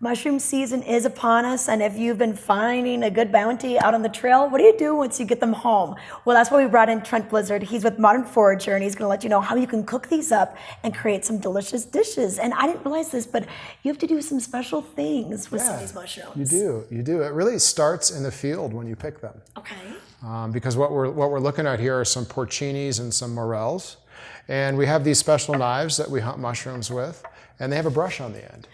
Mushroom season is upon us, and if you've been finding a good bounty out on the trail, what do you do once you get them home? Well, that's why we brought in Trent Blizzard. He's with Modern Forager, and he's going to let you know how you can cook these up and create some delicious dishes. And I didn't realize this, but you have to do some special things with some of these mushrooms. You do. It really starts in the field when you pick them. Okay. Because what we're looking at here are some porcinis and some morels. And we have these special knives that we hunt mushrooms with, and they have a brush on the end.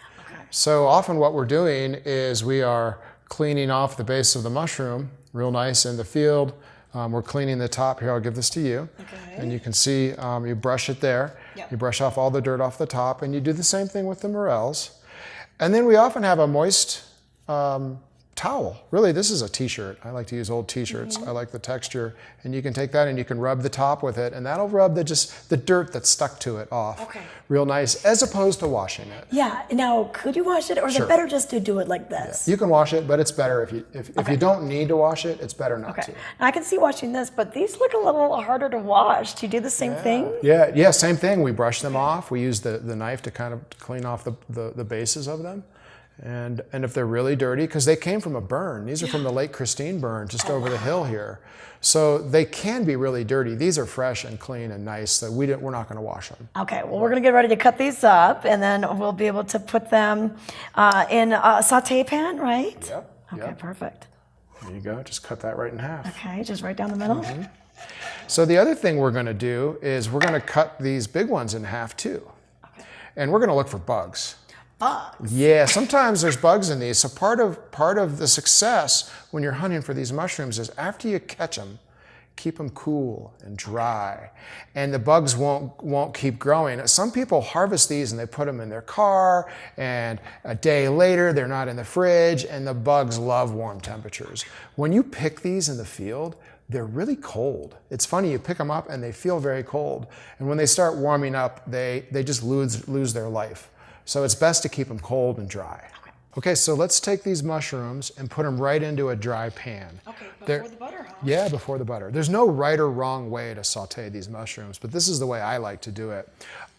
So often what we're doing is we are cleaning off the base of the mushroom real nice in the field. We're cleaning the top here. I'll give this to you. Okay. And you can see you brush it there. Yep. You brush off all the dirt off the top, and you do the same thing with the morels. And then we often have a moist towel. Really, this is a t-shirt. I like to use old t-shirts. I like the texture. And you can take that and you can rub the top with it, and that'll rub the dirt that's stuck to it off real nice, as opposed to washing it. Yeah. Now, could you wash it, or is it better just to do it like this? Yeah. You can wash it, but it's better if you don't need to wash it, it's better not to. Now, I can see washing this, but these look a little harder to wash. Do you do the same thing? Yeah, same thing. We brush them off. We use the knife to kind of clean off the bases of them. And if they're really dirty, because they came from a burn. These are from the Lake Christine burn just over the hill here. So they can be really dirty. These are fresh and clean and nice, so we're not going to wash them. Okay, well, we're going to get ready to cut these up, and then we'll be able to put them in a saute pan, right? Yep. Okay, perfect. There you go. Just cut that right in half. Okay, just right down the middle. So the other thing we're going to do is we're going to cut these big ones in half too. And we're going to look for bugs. Bugs. Yeah, sometimes there's bugs in these. So part of the success when you're hunting for these mushrooms is after you catch them, keep them cool and dry, and the bugs won't keep growing. Some people harvest these and they put them in their car, and a day later they're not in the fridge, and the bugs love warm temperatures. When you pick these in the field, they're really cold. It's funny, you pick them up and they feel very cold, and when they start warming up, they just lose their life. So it's best to keep them cold and dry. Okay, so let's take these mushrooms and put them right into a dry pan. Okay, before the butter, huh? Yeah, before the butter. There's no right or wrong way to saute these mushrooms, but this is the way I like to do it.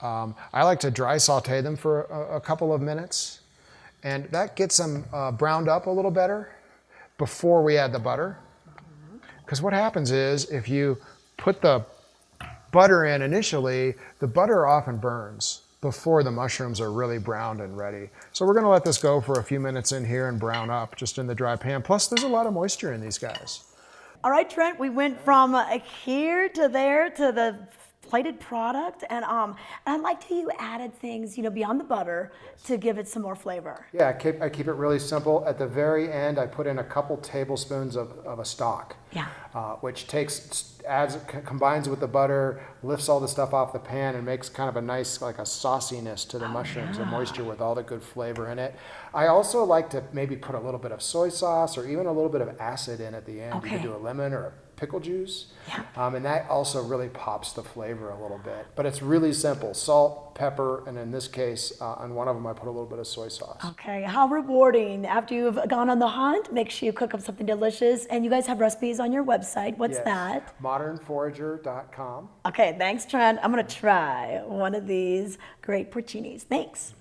I like to dry saute them for a couple of minutes, and that gets them browned up a little better before we add the butter. Because what happens is if you put the butter in initially, the butter often burns before the mushrooms are really browned and ready. So we're gonna let this go for a few minutes in here and brown up just in the dry pan. Plus there's a lot of moisture in these guys. All right, Trent, we went from here to there to the plated product, and I liked how you added things, beyond the butter to give it some more flavor. Yeah, I keep it really simple. At the very end, I put in a couple tablespoons of a stock, which combines with the butter, lifts all the stuff off the pan, and makes kind of a nice, like a sauciness to the mushrooms, the moisture with all the good flavor in it. I also like to maybe put a little bit of soy sauce or even a little bit of acid in at the end. You could do a lemon or a pickle juice, and that also really pops the flavor a little bit. But it's really simple: salt, pepper, and in this case, on one of them I put a little bit of soy sauce. Okay, how rewarding. After you've gone on the hunt, make sure you cook up something delicious, and you guys have recipes on your website. What's that? modernforager.com. Okay, thanks, Trent. I'm gonna try one of these great porcinis. Thanks.